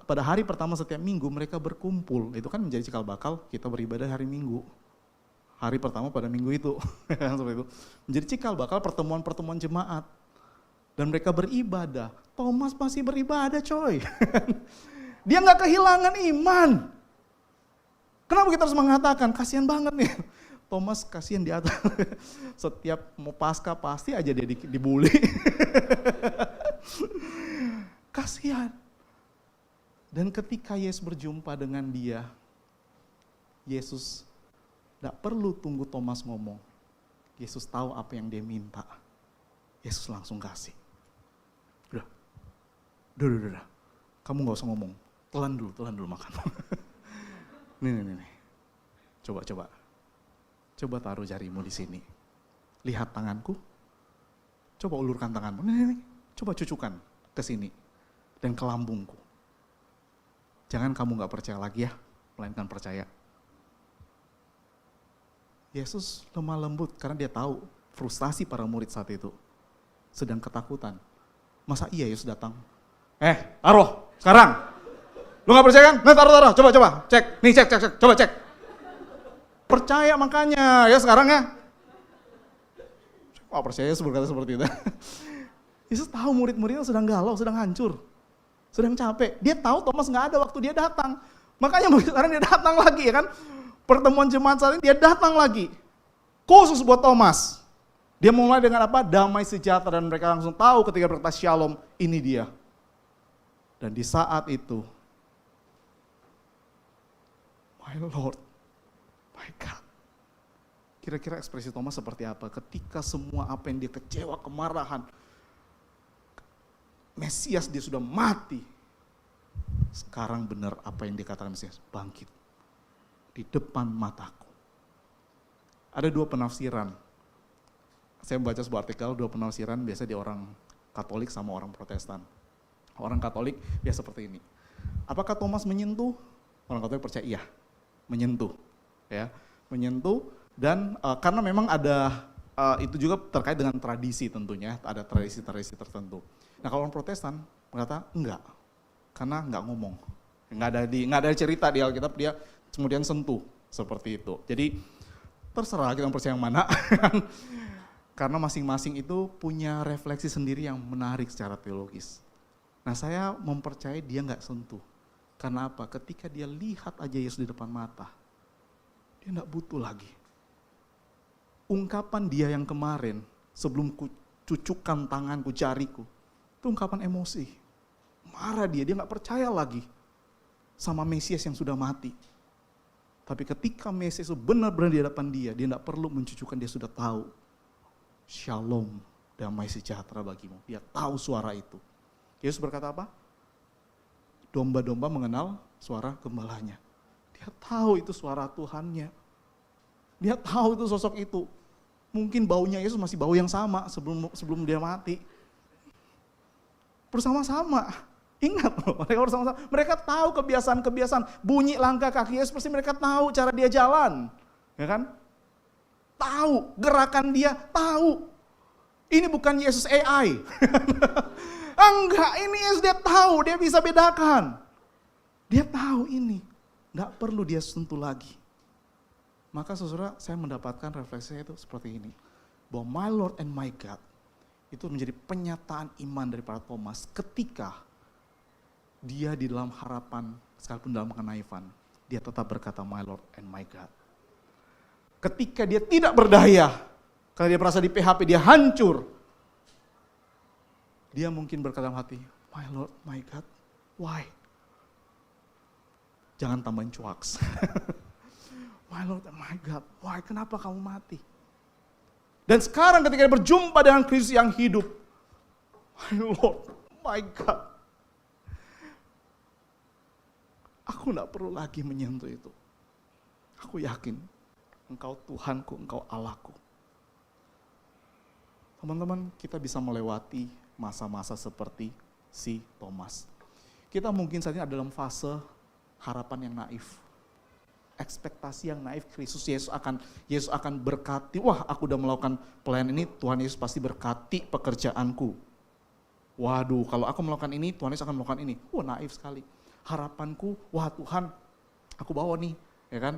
Pada hari pertama setiap minggu mereka berkumpul. Itu kan menjadi cikal bakal kita beribadah hari Minggu. Hari pertama pada minggu itu. Seperti itu. Menjadi cikal bakal pertemuan-pertemuan jemaat. Dan mereka beribadah. Thomas masih beribadah coy. Dia gak kehilangan iman. Kenapa kita harus mengatakan? Kasihan banget nih. Thomas kasihan di atas. Setiap mau pasca pasti aja dia dibully. Kasihan. Dan ketika Yesus berjumpa dengan dia, Yesus tidak perlu tunggu Thomas ngomong. Yesus tahu apa yang dia minta. Yesus langsung kasih. Udah. Kamu gak usah ngomong. Telan dulu makan. Nih. Coba taruh jarimu di sini. Lihat tanganku. Coba ulurkan tanganmu. Nih. Coba cucukan ke sini. Dan ke lambungku. Jangan kamu gak percaya lagi ya. Melainkan percaya. Yesus lemah lembut karena dia tahu frustasi para murid saat itu. Sedang ketakutan. Masa iya Yesus datang? Taruh sekarang. Lu gak percaya kan? Nah taruh. Coba. Cek. Nih cek. Coba cek. Percaya makanya. Ya sekarang ya. Percaya Yesus berkata seperti itu. Yesus tahu murid-muridnya sedang galau, sedang hancur. Sedang capek. Dia tahu Thomas gak ada waktu dia datang. Makanya sekarang dia datang lagi ya kan. Pertemuan jemaat saat ini dia datang lagi. Khusus buat Thomas. Dia mulai dengan apa? Damai sejahtera dan mereka langsung tahu ketika berkata shalom, ini dia. Dan di saat itu, my Lord, my God. Kira-kira ekspresi Thomas seperti apa? Ketika semua apa yang dia kecewa, kemarahan, Mesias dia sudah mati. Sekarang benar apa yang dikatakan Mesias, bangkit. Di depan mataku. Ada dua penafsiran. Saya membaca sebuah artikel, dua penafsiran biasa di orang Katolik sama orang Protestan. Orang Katolik biasa seperti ini. Apakah Thomas menyentuh? Orang Katolik percaya iya, menyentuh. Ya, menyentuh dan karena memang ada itu juga terkait dengan tradisi tentunya, ada tradisi-tradisi tertentu. Nah kalau orang Protestan berkata enggak, karena enggak ngomong. Enggak ada cerita di Alkitab dia kemudian sentuh seperti itu. Jadi terserah kita percaya yang mana. Karena masing-masing itu punya refleksi sendiri yang menarik secara teologis. Nah saya mempercayai dia nggak sentuh. Karena apa? Ketika dia lihat aja Yesus di depan mata, dia nggak butuh lagi. Ungkapan dia yang kemarin, sebelum ku cucukkan tanganku, jariku, itu ungkapan emosi. Marah dia nggak percaya lagi sama Mesias yang sudah mati. Tapi ketika Mesias itu benar-benar di hadapan dia nggak perlu mencucukkan, dia sudah tahu. Shalom, damai sejahtera bagimu. Dia tahu suara itu. Yesus berkata apa? Domba-domba mengenal suara gembalanya. Dia tahu itu suara Tuhannya. Dia tahu itu sosok itu. Mungkin baunya Yesus masih bau yang sama sebelum dia mati. Bersama-sama. Ingat loh, mereka bersama-sama. Mereka tahu kebiasaan-kebiasaan. Bunyi langkah kaki Yesus, pasti mereka tahu cara dia jalan. Ya kan? Tahu, gerakan dia tahu. Ini bukan Yesus AI. Enggak, ini Yesus dia tahu, dia bisa bedakan. Dia tahu ini, enggak perlu dia sentuh lagi. Maka saudara, saya mendapatkan refleksinya itu seperti ini. Bahwa my Lord and my God, itu menjadi penyataan iman dari para Thomas ketika dia di dalam harapan, sekalipun dalam kenaifan, dia tetap berkata my Lord and my God. Ketika dia tidak berdaya, kalau dia merasa di PHP, dia hancur. Dia mungkin berkata dalam hati, my Lord, my God, why? Jangan tambahin cuaks. My Lord, my God, why? Kenapa kamu mati? Dan sekarang ketika dia berjumpa dengan Kristus yang hidup, my Lord, my God, aku tidak perlu lagi menyentuh itu. Aku yakin, Engkau Tuhanku, Engkau Allahku. Teman-teman, kita bisa melewati masa-masa seperti si Thomas. Kita mungkin saat ini ada dalam fase harapan yang naif. Ekspektasi yang naif, Yesus akan berkati, wah aku udah melakukan pelayanan ini, Tuhan Yesus pasti berkati pekerjaanku. Waduh, kalau aku melakukan ini, Tuhan Yesus akan melakukan ini. Wah, naif sekali. Harapanku, wah Tuhan, aku bawa nih, ya kan,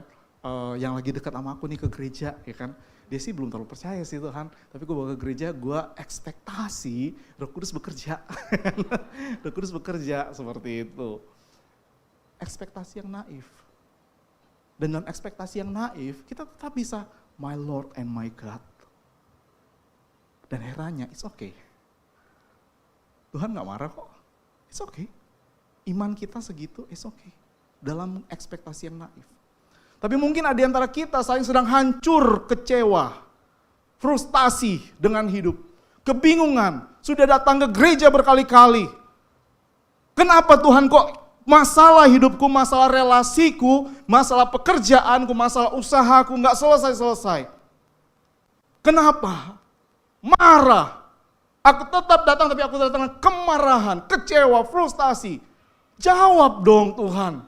yang lagi dekat sama aku nih ke gereja, ya kan. Dia sih belum terlalu percaya sih Tuhan, tapi gue bawa ke gereja, gue ekspektasi Roh Kudus bekerja. Roh Kudus bekerja seperti itu. Ekspektasi yang naif. Dengan ekspektasi yang naif, kita tetap bisa, my Lord and my God. Dan herannya, it's okay. Tuhan gak marah kok, it's okay. Iman kita segitu, it's okay. Dalam ekspektasi yang naif. Tapi mungkin ada di antara kita saling sedang hancur, kecewa, frustasi dengan hidup, kebingungan, sudah datang ke gereja berkali-kali. Kenapa Tuhan kok masalah hidupku, masalah relasiku, masalah pekerjaanku, masalah usahaku gak selesai-selesai? Kenapa? Marah. Aku tetap datang tapi aku datang dengan kemarahan, kecewa, frustasi. Jawab dong Tuhan.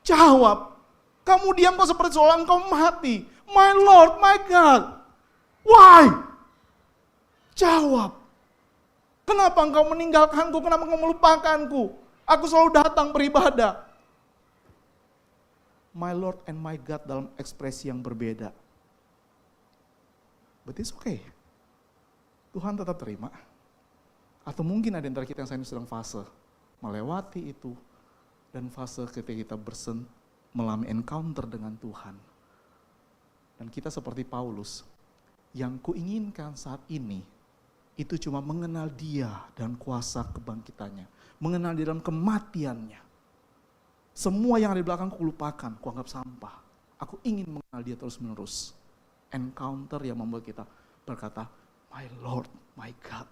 Jawab. Kamu diam kok seperti seolah engkau mati. My Lord, my God. Why? Jawab. Kenapa engkau meninggalkanku? Kenapa engkau melupakanku? Aku selalu datang beribadah. My Lord and my God dalam ekspresi yang berbeda. But it's okay. Tuhan tetap terima. Atau mungkin ada antara kita yang saat ini sedang fase melewati itu. Dan fase ketika kita mengalami encounter dengan Tuhan. Dan kita seperti Paulus. Yang kuinginkan saat ini, itu cuma mengenal Dia dan kuasa kebangkitannya. Mengenal di dalam kematiannya. Semua yang ada di belakangku lupakan, kuanggap sampah. Aku ingin mengenal Dia terus menerus. Encounter yang membuat kita berkata, my Lord, my God.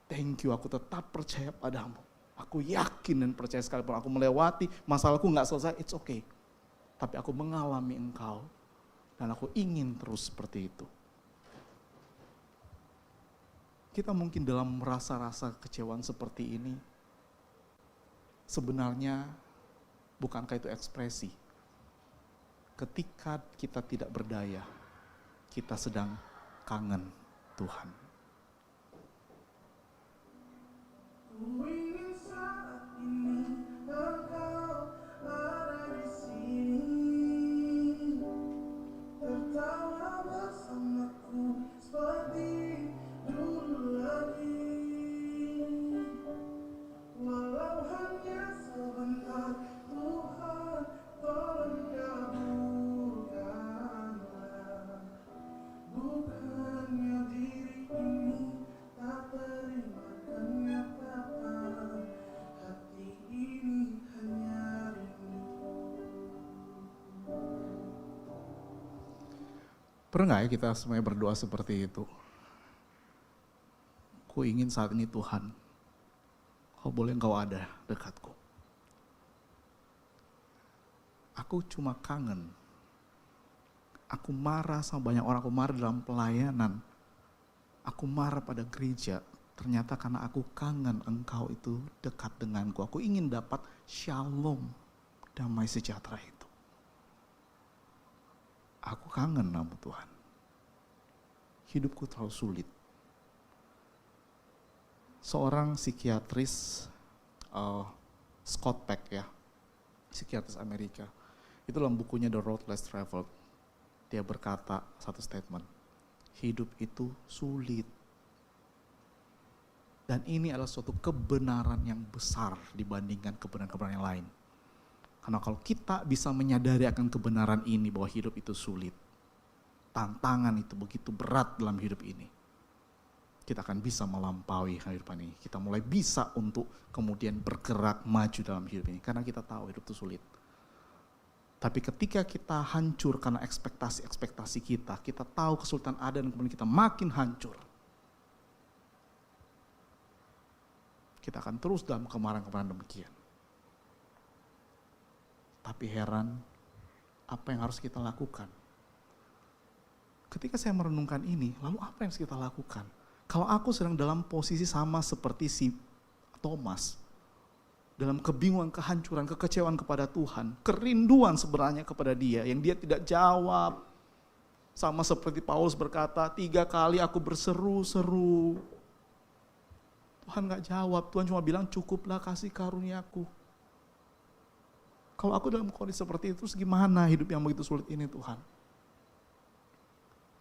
Thank you, aku tetap percaya padamu. Aku yakin dan percaya sekalipun aku melewati masalahku gak selesai, it's okay. Tapi aku mengalami Engkau. Dan aku ingin terus seperti itu. Kita mungkin dalam rasa-rasa kecewaan seperti ini, sebenarnya bukankah itu ekspresi? Ketika kita tidak berdaya, kita sedang kangen Tuhan. Pernah gak ya kita semuanya berdoa seperti itu? Ku ingin saat ini Tuhan, kau boleh engkau ada dekatku. Aku cuma kangen. Aku marah sama banyak orang, aku marah dalam pelayanan. Aku marah pada gereja, ternyata karena aku kangen engkau itu dekat denganku. Aku ingin dapat shalom, damai sejahtera itu. Aku kangen nama Tuhan. Hidupku terlalu sulit. Seorang psikiatris, Scott Peck ya, psikiatris Amerika, itu dalam bukunya The Road Less Traveled, dia berkata satu statement, hidup itu sulit. Dan ini adalah suatu kebenaran yang besar dibandingkan kebenaran-kebenaran yang lain. Karena kalau kita bisa menyadari akan kebenaran ini bahwa hidup itu sulit, tantangan itu begitu berat dalam hidup ini, kita akan bisa melampaui kehidupan ini. Kita mulai bisa untuk kemudian bergerak maju dalam hidup ini. Karena kita tahu hidup itu sulit. Tapi ketika kita hancur karena ekspektasi-ekspektasi kita tahu kesulitan ada dan kemudian kita makin hancur. Kita akan terus dalam kemarahan-kemarahan demikian. Tapi heran, apa yang harus kita lakukan? Ketika saya merenungkan ini, lalu apa yang harus kita lakukan? Kalau aku sedang dalam posisi sama seperti si Thomas, dalam kebingungan, kehancuran, kekecewaan kepada Tuhan, kerinduan sebenarnya kepada Dia yang Dia tidak jawab. Sama seperti Paulus berkata, 3 kali aku berseru-seru. Tuhan gak jawab, Tuhan cuma bilang cukuplah kasih karuniaku. Kalau aku dalam kondisi seperti itu, terus gimana hidup yang begitu sulit ini Tuhan?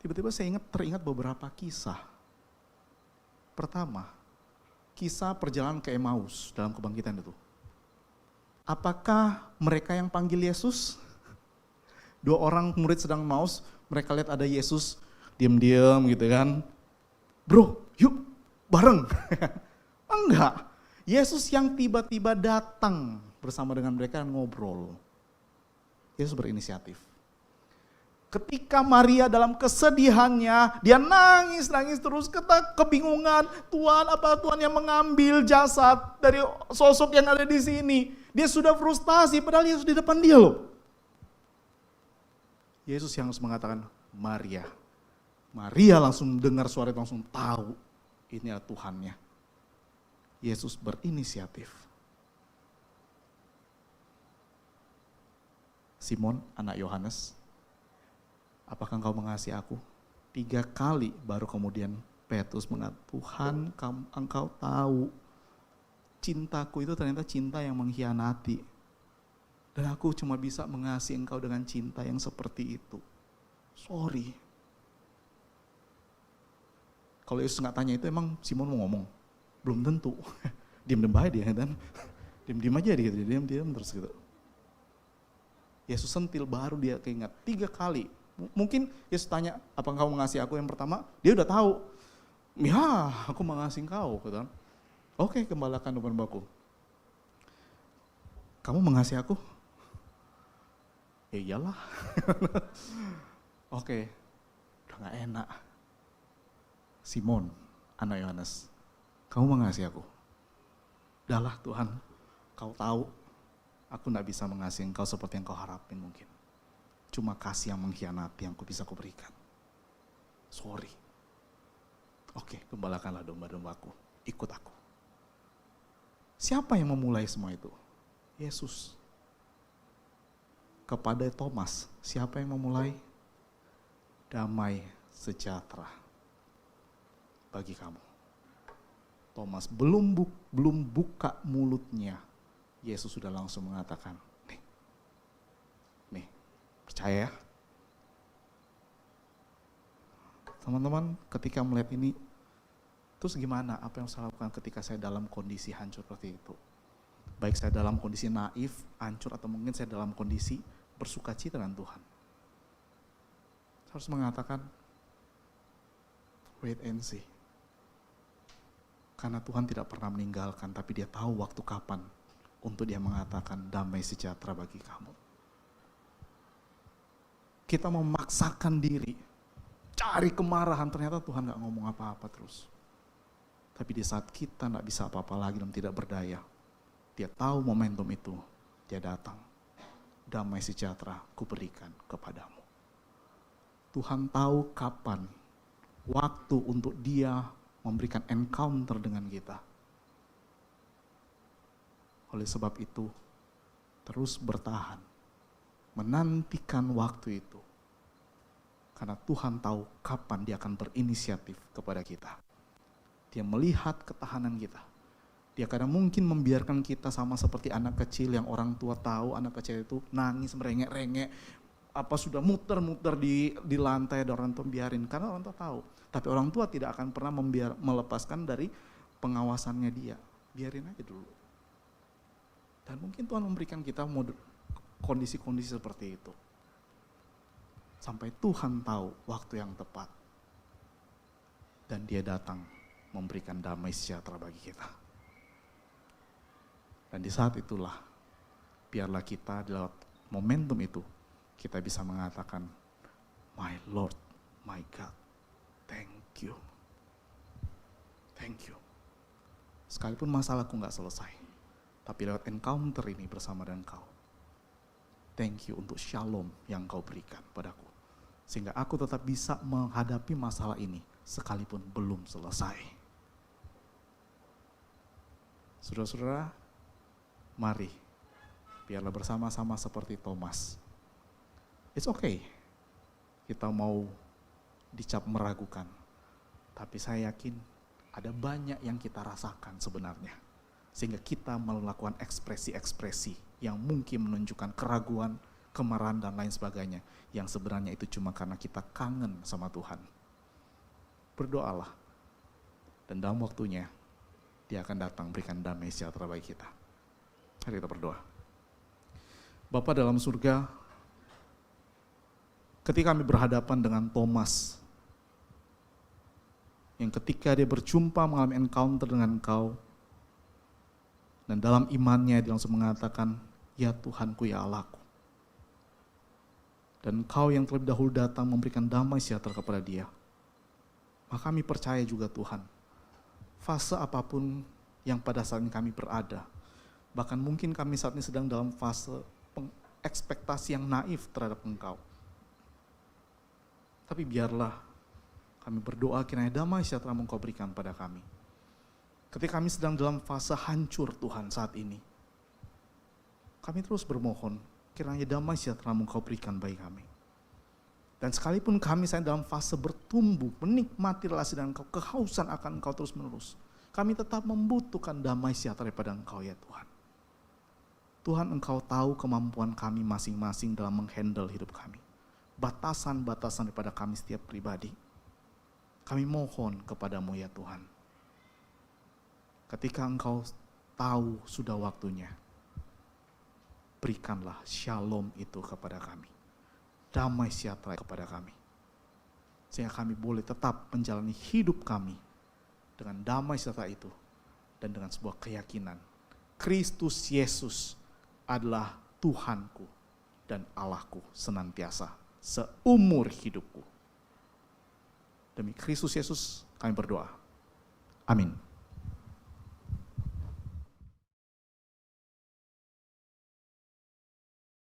Tiba-tiba saya teringat beberapa kisah. Pertama, kisah perjalanan ke Emmaus dalam kebangkitan itu. Apakah mereka yang panggil Yesus? 2 orang murid sedang maus, mereka lihat ada Yesus, diam-diam gitu kan. Bro, yuk bareng. Enggak, Yesus yang tiba-tiba datang bersama dengan mereka dan ngobrol. Yesus berinisiatif. Ketika Maria dalam kesedihannya, dia nangis terus, kebingungan. Tuhan, apa Tuhan yang mengambil jasad dari sosok yang ada di sini? Dia sudah frustasi, padahal Yesus di depan dia loh. Yesus yang harus mengatakan, Maria. Maria langsung dengar suara itu, langsung tahu ini adalah Tuhannya. Yesus berinisiatif. Simon, anak Yohanes, apakah engkau mengasihi aku? 3 kali baru kemudian Petrus mengatakan, Tuhan engkau tahu cintaku itu ternyata cinta yang mengkhianati. Dan aku cuma bisa mengasihi engkau dengan cinta yang seperti itu. Sorry. Kalau Yesus nggak tanya itu, emang Simon mau ngomong? Belum tentu. Diam-diam aja dia kan. Diam-diam aja dia, diam-diam terus gitu. Yesus sentil baru dia keingat 3 kali. Mungkin Yesus tanya, apa engkau mengasihi aku? Yang pertama, dia udah tahu. Ya, aku mengasihi engkau. Gitu. Oke, gembalakan domba-dombaku. Kamu mengasihi aku? Ya iyalah. Oke, udah gak enak. Simon, anak Yohanes, kamu mengasihi aku? Udahlah Tuhan, kau tahu aku gak bisa mengasihi engkau seperti yang kau harapin mungkin. Cuma kasih yang mengkhianati yang bisa kuberikan. Sorry. Oke, gembalakanlah domba-dombaku, ikut aku. Siapa yang memulai semua itu? Yesus. Kepada Thomas, siapa yang memulai? Damai sejahtera bagi kamu. Thomas belum buka mulutnya, Yesus sudah langsung mengatakan, nih, percaya ya. Teman-teman, ketika melihat ini, terus gimana? Apa yang saya lakukan ketika saya dalam kondisi hancur seperti itu? Baik saya dalam kondisi naif, hancur, atau mungkin saya dalam kondisi bersukacita dengan Tuhan. Saya harus mengatakan, wait and see. Karena Tuhan tidak pernah meninggalkan, tapi Dia tahu waktu kapan untuk Dia mengatakan damai sejahtera bagi kamu. Kita memaksakan diri, cari kemarahan, ternyata Tuhan gak ngomong apa-apa terus. Tapi di saat kita gak bisa apa-apa lagi dan tidak berdaya, Dia tahu momentum itu, Dia datang. Damai sejahtera kuberikan kepadamu. Tuhan tahu kapan waktu untuk Dia memberikan encounter dengan kita. Oleh sebab itu, terus bertahan, menantikan waktu itu. Karena Tuhan tahu kapan Dia akan berinisiatif kepada kita. Dia melihat ketahanan kita. Dia kadang mungkin membiarkan kita sama seperti anak kecil yang orang tua tahu anak kecil itu nangis merengek-rengek, apa sudah muter-muter di lantai, dan orang tua biarin karena orang tua tahu. Tapi orang tua tidak akan pernah melepaskan dari pengawasannya Dia. Biarin aja dulu. Dan mungkin Tuhan memberikan kita kondisi-kondisi seperti itu. Sampai Tuhan tahu waktu yang tepat. Dan Dia datang memberikan damai sejahtera bagi kita. Dan di saat itulah, biarlah kita di lewat momentum itu, kita bisa mengatakan, My Lord, my God, thank you. Thank you. Sekalipun masalahku gak selesai, tapi lewat encounter ini bersama dengan Kau, thank you untuk shalom yang Kau berikan padaku. Sehingga aku tetap bisa menghadapi masalah ini, sekalipun belum selesai. Saudara-saudara, Mari, biarlah bersama-sama seperti Thomas. It's okay, kita mau dicap meragukan. Tapi saya yakin ada banyak yang kita rasakan sebenarnya. Sehingga kita melakukan ekspresi-ekspresi yang mungkin menunjukkan keraguan, kemarahan, dan lain sebagainya. Yang sebenarnya itu cuma karena kita kangen sama Tuhan. Berdoalah. Dan dalam waktunya, Dia akan datang berikan damai sejahtera bagi kita. Mari kita berdoa. Bapa dalam surga, ketika kami berhadapan dengan Thomas, yang ketika dia berjumpa mengalami encounter dengan Engkau, dan dalam imannya dia langsung mengatakan, ya Tuhanku, ya Allahku. Dan Engkau yang terlebih dahulu datang memberikan damai sejahtera kepada dia. Maka kami percaya juga Tuhan, fase apapun yang pada saat ini kami berada, bahkan mungkin kami saat ini sedang dalam fase ekspektasi yang naif terhadap Engkau. Tapi biarlah kami berdoa kiranya damai sejahtera Engkau berikan pada kami. Ketika kami sedang dalam fase hancur Tuhan saat ini, kami terus bermohon kiranya damai sejahtera Engkau berikan bagi kami. Dan sekalipun kami saat dalam fase bertumbuh, menikmati relasi dengan Engkau, kehausan akan Engkau terus menerus, kami tetap membutuhkan damai sejahtera daripada Engkau ya Tuhan. Tuhan, Engkau tahu kemampuan kami masing-masing dalam menghandle hidup kami. Batasan-batasan daripada kami setiap pribadi. Kami mohon kepadamu ya Tuhan. Ketika Engkau tahu sudah waktunya, berikanlah shalom itu kepada kami. Damai sejahtera kepada kami. Sehingga kami boleh tetap menjalani hidup kami dengan damai sejahtera itu dan dengan sebuah keyakinan. Kristus Yesus adalah Tuhanku dan Allahku senantiasa seumur hidupku. Demi Kristus Yesus kami berdoa. Amin.